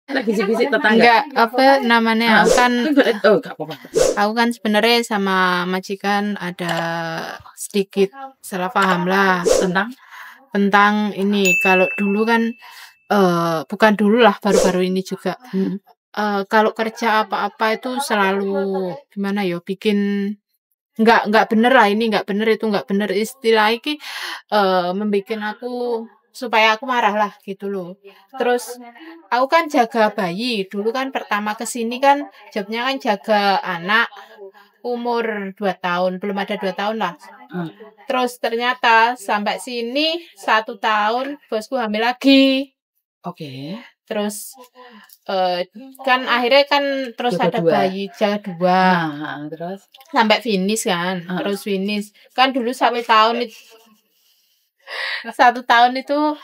Lagi bisik-bisik tetangga. Enggak, apa namanya? Oh, gak apa-apa. Aku kan sebenarnya sama majikan ada sedikit salah paham lah tentang ini. Kalau dulu kan bukan dulu lah, baru-baru ini juga. Kalau kerja apa-apa itu selalu gimana ya, bikin nggak bener lah, ini nggak bener, itu nggak bener, istilah iki membikin aku supaya aku marah lah gitu loh. Terus aku kan jaga bayi dulu kan, pertama kesini kan jobnya kan jaga anak umur 2 tahun, belum ada 2 tahun lah. Terus ternyata sampai sini 1 tahun bosku hamil lagi. Oke. Terus kan akhirnya kan terus Jaga ada dua. bayi jaga 2. Terus Sampai finish kan. Terus finish. Kan dulu 1 tahun itu 1 tahun itu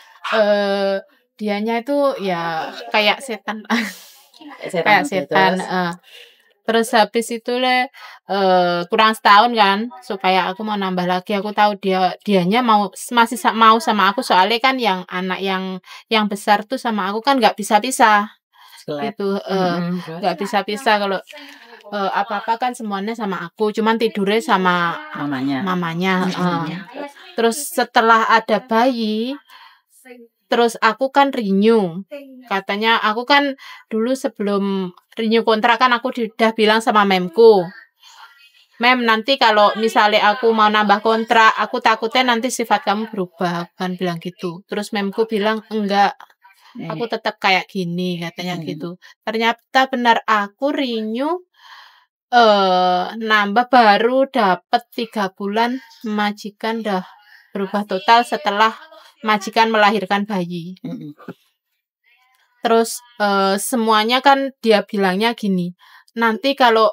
dianya itu ya kayak setan. Kayak setan. Terus habis itu kurang setahun kan, supaya aku mau nambah lagi. Aku tahu dianya masih mau sama aku, soalnya kan yang anak yang besar tuh sama aku kan nggak bisa pisah. Gitu, nggak bisa pisah kalau apa-apa kan semuanya sama aku, cuman tidurnya sama mamanya. Terus setelah ada bayi, terus aku kan renew. Katanya aku kan dulu sebelum renew kontrak kan aku udah bilang sama memku. Mem, nanti kalau misalnya aku mau nambah kontrak, aku takutnya nanti sifat kamu berubah, kan bilang gitu. Terus memku bilang enggak, aku tetap kayak gini, katanya gitu. Ternyata benar, aku renew nambah baru dapat 3 bulan, majikan dah berubah total setelah majikan melahirkan bayi. Terus semuanya kan dia bilangnya gini, nanti kalau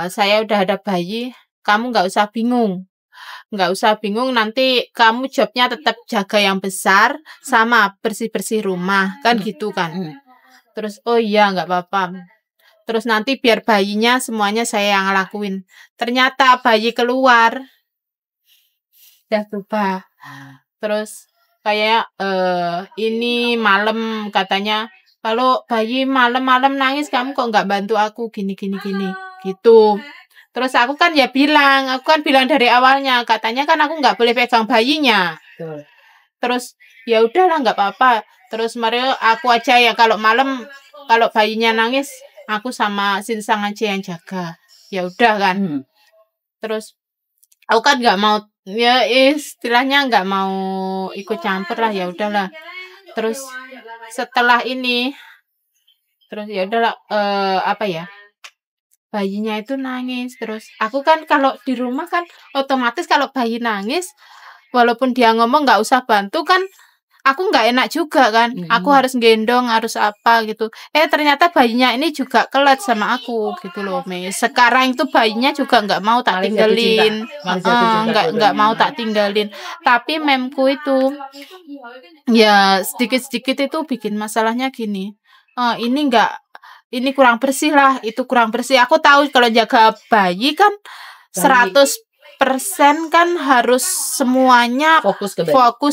saya udah ada bayi, kamu nggak usah bingung. Nggak usah bingung, nanti kamu jobnya tetap jaga yang besar sama bersih-bersih rumah, kan gitu kan. Terus oh iya nggak apa-apa. Terus nanti biar bayinya semuanya saya yang lakuin. Ternyata bayi keluar udah berubah. Terus kayak ini malam katanya, kalau bayi malam-malam nangis kamu kok nggak bantu aku gini gitu. Terus aku kan bilang dari awalnya, katanya kan aku nggak boleh pegang bayinya. Terus ya udahlah nggak apa-apa. Terus Mario aku aja ya, kalau malam kalau bayinya nangis aku sama Sinsang aja yang jaga. Ya udah kan. Terus aku kan nggak mau, ya istilahnya nggak mau ikut campur lah, ya udahlah. Terus setelah ini, terus ya udahlah apa ya, bayinya itu nangis. Terus aku kan kalau di rumah kan otomatis kalau bayi nangis, walaupun dia ngomong nggak usah bantu kan, aku nggak enak juga kan. Aku harus gendong, harus apa gitu. Ternyata bayinya ini juga kelet sama aku gitu loh, Sekarang itu bayinya juga nggak mau tak tinggalin, nggak mau tak tinggalin. Tapi memku itu ya sedikit-sedikit itu bikin masalahnya gini. Ini kurang bersih lah, itu kurang bersih. Aku tahu kalau jaga bayi kan 100% kan harus semuanya fokus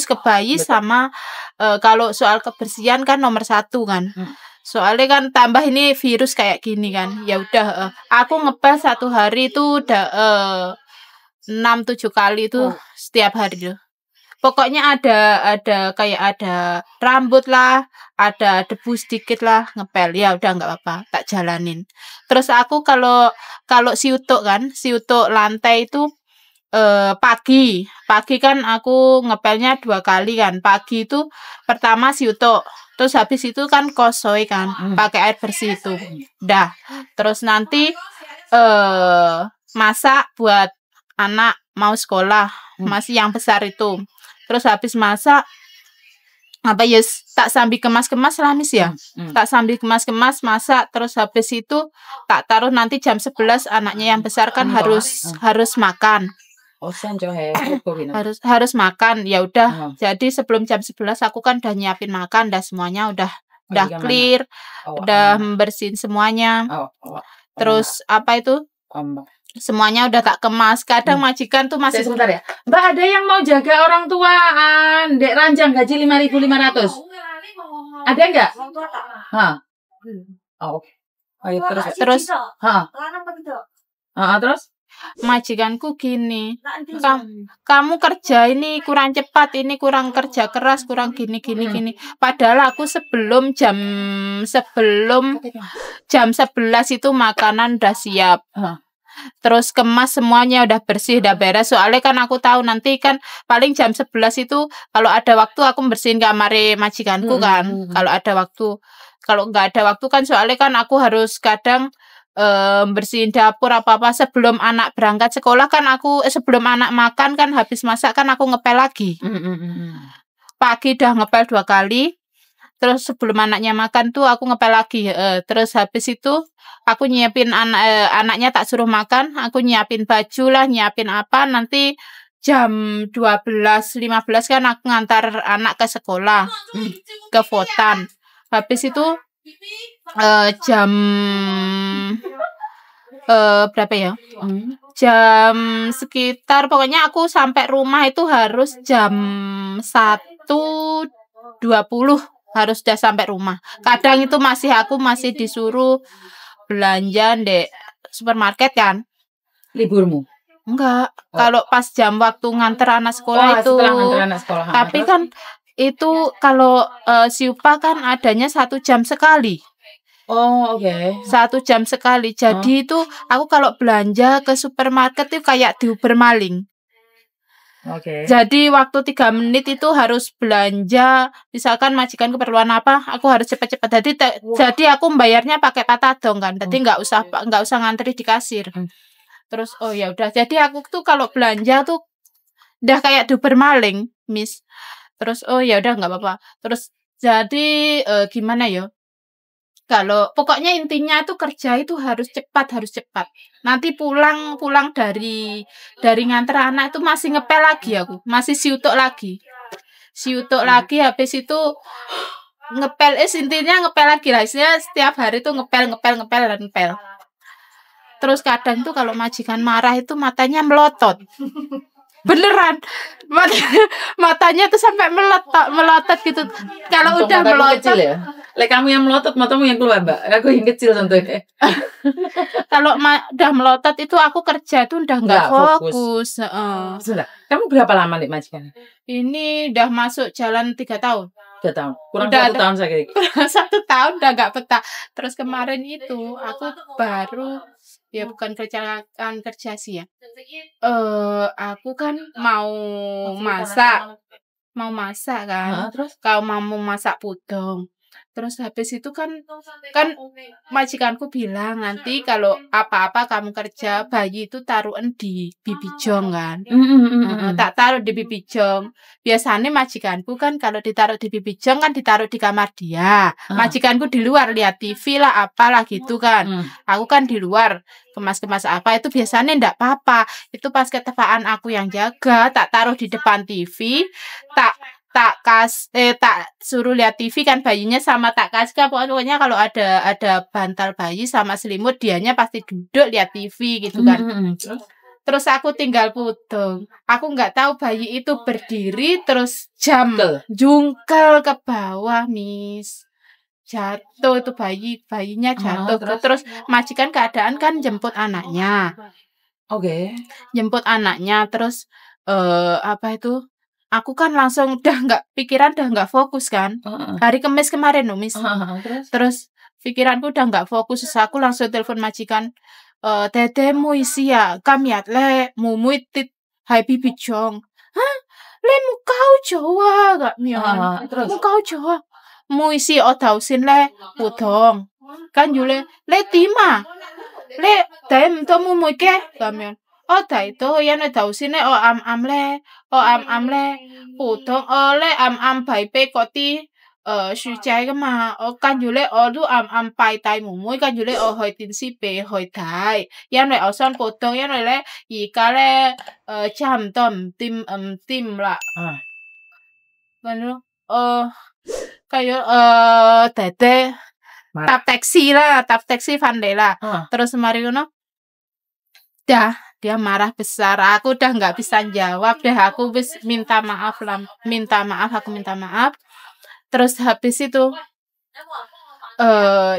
ke bayi. Sama kalau soal kebersihan kan nomor 1 kan. Soalnya kan tambah ini virus kayak gini kan. Ya udah aku ngebas 1 hari itu udah 6-7 kali itu setiap hari tuh. Pokoknya ada kayak ada rambut lah, ada debu sedikit lah, ngepel. Ya udah nggak apa-apa, tak jalanin. Terus aku kalau siutuk lantai itu pagi kan aku ngepelnya 2 kali kan. Pagi itu pertama siutuk, terus habis itu kan kosoi kan, pakai air bersih itu. Dah. Terus nanti masak buat anak mau sekolah, masih yang besar itu. Terus habis masak tak sambil kemas-kemas lah Miss ya. Tak sambil kemas-kemas masak, terus habis itu tak taruh nanti jam 11 anaknya yang besar kan harus makan. Harus makan. Ya udah. Jadi sebelum jam 11 aku kan udah nyiapin makan, dah semuanya udah clear, udah bersihin semuanya. Terus apa itu? Semuanya udah tak kemas. Kadang majikan tuh masih sebentar ya. Mbak, ada yang mau jaga orang tua Dek Ranjang gaji 5.500. Ada enggak? Oh, oke. Ayo terus. Terus Heeh. Terus? majikanku gini, kamu kerja ini kurang cepat, ini kurang kerja keras, kurang gini. Padahal aku sebelum jam 11 itu makanan udah siap. Terus kemas semuanya udah bersih, udah beres. Soalnya kan aku tahu nanti kan paling jam 11 itu kalau ada waktu aku bersihin kamar majikanku kan. Kalau ada waktu. Kalau nggak ada waktu kan soalnya kan aku harus kadang bersihin dapur apa-apa sebelum anak berangkat sekolah kan aku sebelum anak makan kan habis masak kan aku ngepel lagi. Pagi udah ngepel 2 kali. Terus sebelum anaknya makan tuh aku ngepel lagi. Terus habis itu aku nyiapin anaknya tak suruh makan, aku nyiapin baju lah, nyiapin apa nanti jam 12.15 kan aku ngantar anak ke sekolah ke Votan. Habis itu jam berapa ya? Jam sekitar pokoknya aku sampai rumah itu harus jam 1.20 harus udah sampai rumah. Kadang itu aku masih disuruh belanja di supermarket kan. Liburmu? Enggak. Kalau pas jam waktu nganter anak sekolah itu. Setelah nganter anak sekolah. Tapi kan itu kalau siupa kan adanya 1 jam sekali. Oh, oke. 1 jam sekali. Jadi itu aku kalau belanja ke supermarket itu kayak diuber maling. Oke. Jadi waktu 3 menit itu harus belanja. Misalkan majikan keperluan apa, aku harus cepat-cepat. Jadi aku membayarnya pakai patadong kan. Jadi nggak usah ngantri di kasir. Terus ya udah. Jadi aku tuh kalau belanja tuh udah kayak diuber maling, Miss. Terus ya udah nggak apa-apa. Terus jadi gimana ya? Kalau pokoknya intinya itu kerja itu harus cepat. Nanti pulang dari nganter anak itu masih ngepel lagi aku, masih siutuk lagi habis itu ngepel intinya ngepel lagi lah. Isinya setiap hari tuh ngepel. Terus kadang tuh kalau majikan marah itu matanya melotot. Beneran matanya tuh sampai melotot gitu. Kalau udah melotot ya. Kamu yang melotot, matamu yang keluar, Mbak. Aku yang kecil contohnya. Kalau udah melotot itu aku kerja tuh udah nggak fokus. Sudah. Kamu berapa lama nih majikan? Ini udah masuk jalan 3 tahun. 3 tahun. Kurang 1 tahun saya kira. 1 tahun udah nggak betah. Terus kemarin itu aku baru ya bukan kerja sih ya. Aku kan mau masak kan. Terus kalau mau masak pudong. Terus habis itu kan majikanku bilang nanti kalau apa-apa kamu kerja bayi itu taruhan di bibi jong kan. Tak taruh di bibi jong. Biasanya majikanku kan kalau ditaruh di bibi jong kan ditaruh di kamar dia. Majikanku di luar lihat TV lah apalah gitu kan. Aku kan di luar kemas-kemas apa itu biasanya ndak apa-apa. Itu pas ketepaan aku yang jaga tak taruh di depan TV, tak suruh lihat TV kan bayinya sama tak kasih pokoknya kalau ada bantal bayi sama selimut dianya pasti duduk lihat TV gitu kan. Terus aku tinggal pudong. Aku nggak tahu bayi itu berdiri terus jungkel ke bawah, Miss. Jatuh itu bayinya jatuh. Terus majikan keadaan kan jemput anaknya. Oke. Jemput anaknya terus apa itu? Aku kan langsung pikiran udah nggak fokus kan. Hari Kamis kemarin loh, Miss. Terus pikiranku udah nggak fokus. Terus aku langsung telepon majikan. Tetemu isi ya, kami le mumu tit hai bibi jong. Hah? Le mukau Jawa gak mian. Mukau Jawa. Mu isi dausin le pudong. Kan jule le tima. Le daem to mumu ke kamian. Dai to yan dausin le am le pudong le am bai pe koti 薯仔噶嘛，跟住咧我都暗拜大妹妹，跟住咧我去電視俾佢睇，因為我想報道，因為咧而家咧差唔多唔掂啦，跟住Dede tap taksi van lah, terus kemarin dia marah besar, aku udah nggak bisa jawab deh, aku minta maaf. Terus habis itu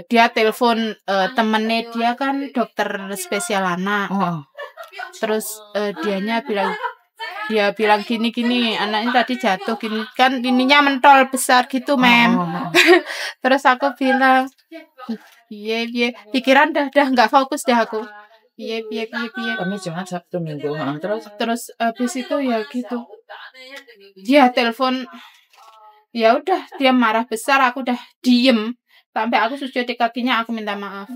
dia telepon temennya dia kan dokter spesial anak. Terus dia bilang gini anaknya tadi jatuh gini kan ininya mentol besar gitu mem. Terus aku bilang iya pikiran dah nggak fokus dah aku. Iya. Kami Jumat Sabtu Minggu. Terus habis itu ya gitu. Dia telepon ya udah dia marah besar, aku udah diem sampai aku sujud di kakinya, aku minta maaf.